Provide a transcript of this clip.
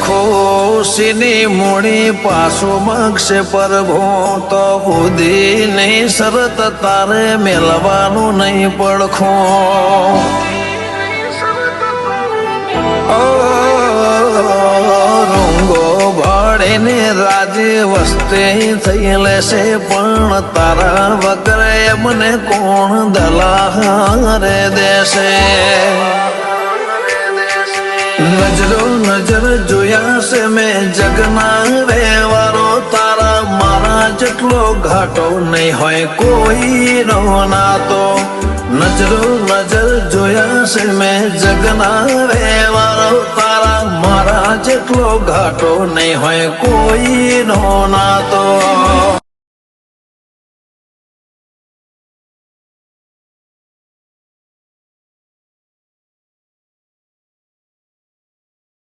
ખુશીની મૂડી પાછું માગશે પ્રભુ તો ખુદીની શરત તારે મેળવાનું નહીં પડખું. રંગો ભાડીને રાજી વસ્તી થઈ લેશે પણ તારા વગર એમને કોણ દલાહારે દેશે. નજરો નજર જોયા છે મેં જગના વ્યવહારો તારા મારા જેટલો ઘાટો નહીં હોય કોઈ નો નાતો. નજરો નજર જોયા છે મેં જગના વ્યવહારો તારા મારા જેટલો ઘાટો નહીં હોય કોઈ નો નાતો.